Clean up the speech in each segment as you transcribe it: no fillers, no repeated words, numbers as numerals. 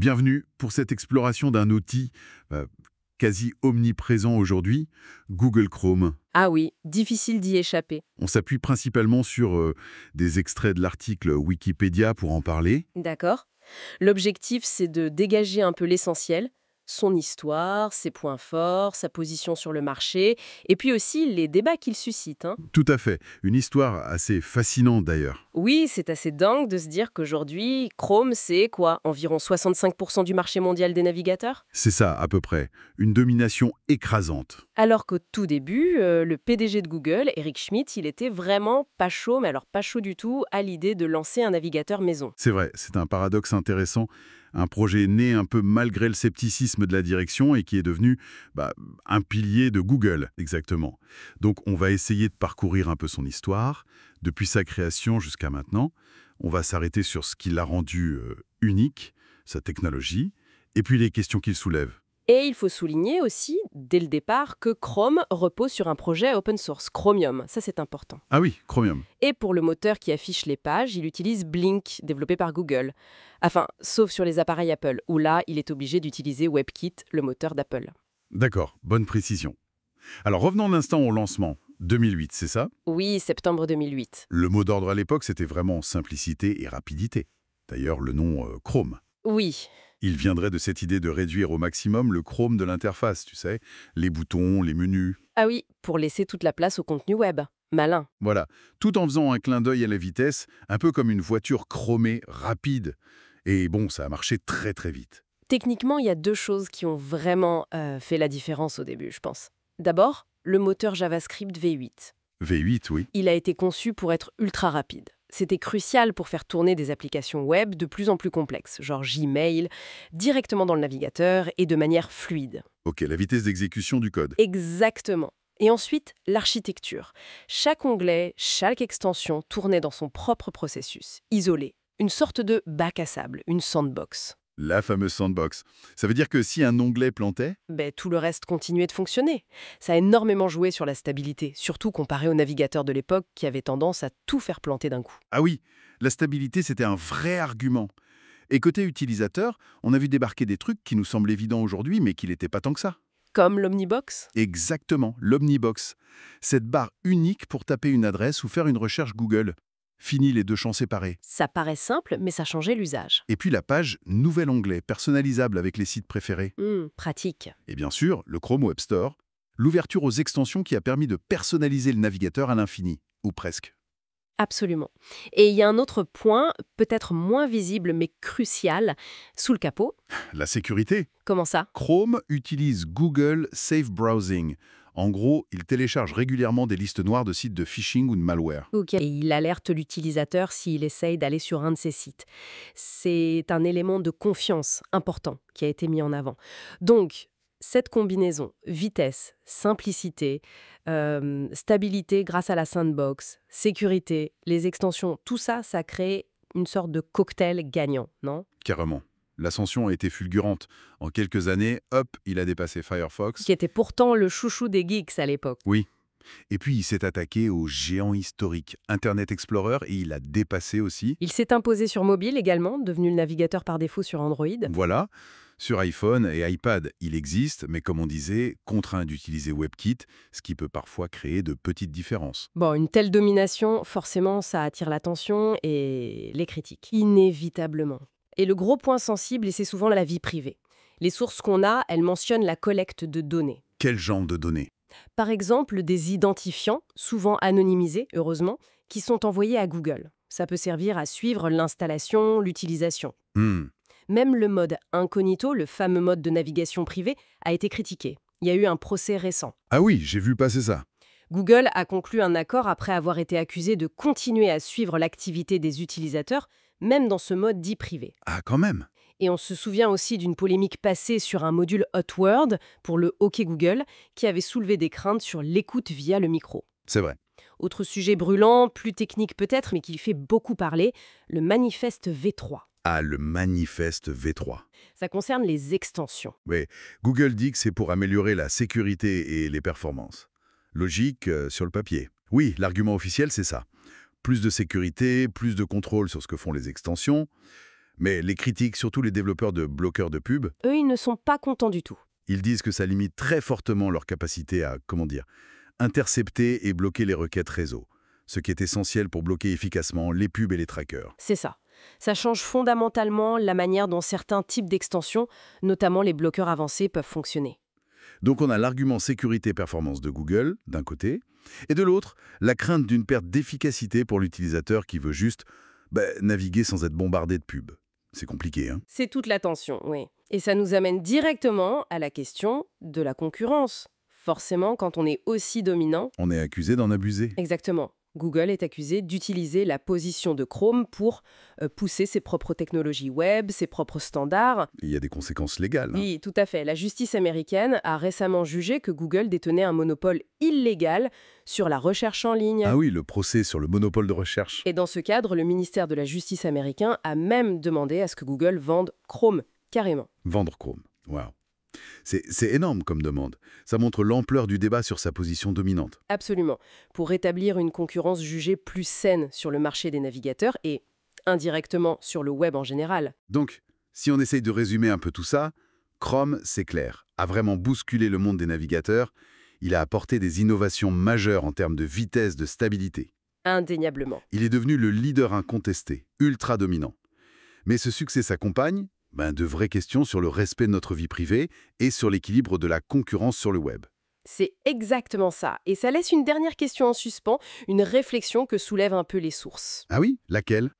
Bienvenue pour cette exploration d'un outil euh, quasi omniprésent aujourd'hui, Google Chrome. Ah oui, difficile d'y échapper. On s'appuie principalement sur des extraits de l'article Wikipédia pour en parler. D'accord. L'objectif, c'est de dégager un peu l'essentiel, son histoire, ses points forts, sa position sur le marché, et puis aussi les débats qu'il suscite, hein. Tout à fait, une histoire assez fascinante d'ailleurs. Oui, c'est assez dingue de se dire qu'aujourd'hui, Chrome, c'est quoi? Environ 65% du marché mondial des navigateurs? C'est ça à peu près, une domination écrasante. Alors qu'au tout début, le PDG de Google, Eric Schmidt, il était vraiment pas chaud, mais alors pas chaud du tout, à l'idée de lancer un navigateur maison. C'est vrai, c'est un paradoxe intéressant, un projet né un peu malgré le scepticisme de la direction et qui est devenu un pilier de Google, exactement. Donc on va essayer de parcourir un peu son histoire, depuis sa création jusqu'à maintenant. On va s'arrêter sur ce qui l'a rendu unique, sa technologie, et puis les questions qu'il soulève. Et il faut souligner aussi, dès le départ, que Chrome repose sur un projet open source, Chromium. Ça, c'est important. Ah oui, Chromium. Et pour le moteur qui affiche les pages, il utilise Blink, développé par Google. Enfin, sauf sur les appareils Apple, où là, il est obligé d'utiliser WebKit, le moteur d'Apple. D'accord, bonne précision. Alors revenons un instant au lancement. 2008, c'est ça? Oui, septembre 2008. Le mot d'ordre à l'époque, c'était vraiment simplicité et rapidité. D'ailleurs, le nom Chrome. Oui, Il viendrait de cette idée de réduire au maximum le chrome de l'interface, tu sais, les boutons, les menus. ah oui, pour laisser toute la place au contenu web. Malin. Voilà, tout en faisant un clin d'œil à la vitesse, un peu comme une voiture chromée, rapide. Et bon, ça a marché très très vite. Techniquement, il y a deux choses qui ont vraiment fait la différence au début, je pense. D'abord, le moteur JavaScript V8. V8, oui. Il a été conçu pour être ultra rapide. C'était crucial pour faire tourner des applications web de plus en plus complexes, genre Gmail, directement dans le navigateur et de manière fluide. Ok, la vitesse d'exécution du code. Exactement. Et ensuite, l'architecture. Chaque onglet, chaque extension tournait dans son propre processus, isolé. Une sorte de bac à sable, une sandbox. La fameuse sandbox. Ça veut dire que si un onglet plantait, Tout le reste continuait de fonctionner. Ça a énormément joué sur la stabilité, surtout comparé aux navigateurs de l'époque qui avaient tendance à tout faire planter d'un coup. ah oui, la stabilité c'était un vrai argument. Et côté utilisateur, on a vu débarquer des trucs qui nous semblent évidents aujourd'hui, mais qui n'étaient pas tant que ça. Comme l'Omnibox. Exactement, l'Omnibox. Cette barre unique pour taper une adresse ou faire une recherche Google. Fini les deux champs séparés. Ça paraît simple, mais ça changeait l'usage. Et puis la page Nouvel onglet, personnalisable avec les sites préférés. Pratique. Et bien sûr, le Chrome Web Store, l'ouverture aux extensions qui a permis de personnaliser le navigateur à l'infini. Ou presque. Absolument. Et il y a un autre point, peut-être moins visible, mais crucial, sous le capot. La sécurité. Comment ça? Chrome utilise Google Safe Browsing. En gros, il télécharge régulièrement des listes noires de sites de phishing ou de malware. Ok. Et il alerte l'utilisateur s'il essaye d'aller sur un de ces sites. C'est un élément de confiance important qui a été mis en avant. Donc, cette combinaison, vitesse, simplicité, stabilité grâce à la sandbox, sécurité, les extensions, tout ça, ça crée une sorte de cocktail gagnant, non? Carrément. L'ascension a été fulgurante. En quelques années, hop, il a dépassé Firefox. Qui était pourtant le chouchou des geeks à l'époque. Oui. Et puis, il s'est attaqué aux géants historiques, Internet Explorer, et il a dépassé aussi. Il s'est imposé sur mobile également, devenu le navigateur par défaut sur Android. Voilà. Sur iPhone et iPad, il existe, mais comme on disait, contraint d'utiliser WebKit, ce qui peut parfois créer de petites différences. Bon, une telle domination, forcément, ça attire l'attention et les critiques. Inévitablement. Et le gros point sensible, et c'est souvent la vie privée. Les sources qu'on a, elles mentionnent la collecte de données. Quel genre de données? Par exemple, des identifiants, souvent anonymisés, heureusement, qui sont envoyés à Google. Ça peut servir à suivre l'installation, l'utilisation. Hmm. Même le mode incognito, le fameux mode de navigation privée, a été critiqué. Il y a eu un procès récent. Ah oui, j'ai vu passer ça. Google a conclu un accord après avoir été accusé de continuer à suivre l'activité des utilisateurs, même dans ce mode dit privé. Ah, quand même. Et on se souvient aussi d'une polémique passée sur un module Hotword pour le OK Google qui avait soulevé des craintes sur l'écoute via le micro. C'est vrai. Autre sujet brûlant, plus technique peut-être, mais qui fait beaucoup parler, le manifeste V3. Ah, le manifeste V3. Ça concerne les extensions. Oui, Google dit que c'est pour améliorer la sécurité et les performances. Logique sur le papier. Oui, l'argument officiel, c'est ça. Plus de sécurité, plus de contrôle sur ce que font les extensions. Mais les critiques, surtout les développeurs de bloqueurs de pub, Eux, ils ne sont pas contents du tout. ils disent que ça limite très fortement leur capacité à, comment dire, intercepter et bloquer les requêtes réseau, ce qui est essentiel pour bloquer efficacement les pubs et les trackers. C'est ça. Ça change fondamentalement la manière dont certains types d'extensions, notamment les bloqueurs avancés, peuvent fonctionner. Donc on a l'argument sécurité-performance de Google, d'un côté, et de l'autre, la crainte d'une perte d'efficacité pour l'utilisateur qui veut juste naviguer sans être bombardé de pubs. C'est compliqué, hein? C'est toute la tension, oui. Et ça nous amène directement à la question de la concurrence. Forcément, quand on est aussi dominant, On est accusé d'en abuser. exactement. Google est accusé d'utiliser la position de Chrome pour pousser ses propres technologies web, ses propres standards. Il y a des conséquences légales, hein. Oui, tout à fait. La justice américaine a récemment jugé que Google détenait un monopole illégal sur la recherche en ligne. Ah oui, le procès sur le monopole de recherche. Et dans ce cadre, le ministère de la Justice américain a même demandé à ce que Google vende Chrome, carrément. Vendre Chrome. Waouh. C'est énorme comme demande. Ça montre l'ampleur du débat sur sa position dominante. Absolument. Pour rétablir une concurrence jugée plus saine sur le marché des navigateurs et, indirectement, sur le web en général. Donc, si on essaye de résumer un peu tout ça, Chrome, c'est clair, a vraiment bousculé le monde des navigateurs. Il a apporté des innovations majeures en termes de vitesse, de stabilité. Indéniablement. Il est devenu le leader incontesté, ultra dominant. Mais ce succès s'accompagne de vraies questions sur le respect de notre vie privée et sur l'équilibre de la concurrence sur le web. C'est exactement ça. Et ça laisse une dernière question en suspens, une réflexion que soulèvent un peu les sources. Ah oui? Laquelle?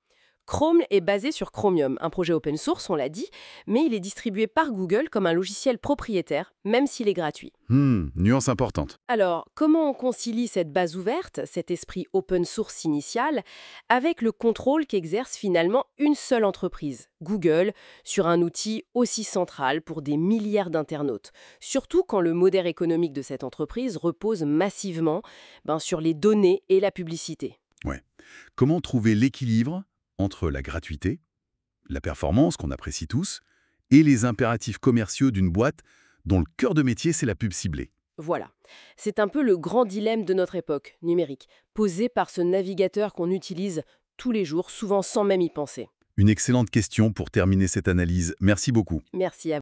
Chrome est basé sur Chromium, un projet open source, on l'a dit, mais il est distribué par Google comme un logiciel propriétaire, même s'il est gratuit. Nuance importante. Alors, comment on concilie cette base ouverte, cet esprit open source initial, avec le contrôle qu'exerce finalement une seule entreprise, Google, sur un outil aussi central pour des milliards d'internautes, surtout quand le modèle économique de cette entreprise repose massivement sur les données et la publicité. Ouais. Comment trouver l'équilibre entre la gratuité, la performance qu'on apprécie tous, et les impératifs commerciaux d'une boîte dont le cœur de métier, c'est la pub ciblée? Voilà. C'est un peu le grand dilemme de notre époque numérique, posé par ce navigateur qu'on utilise tous les jours, souvent sans même y penser. Une excellente question pour terminer cette analyse. Merci beaucoup. Merci à vous.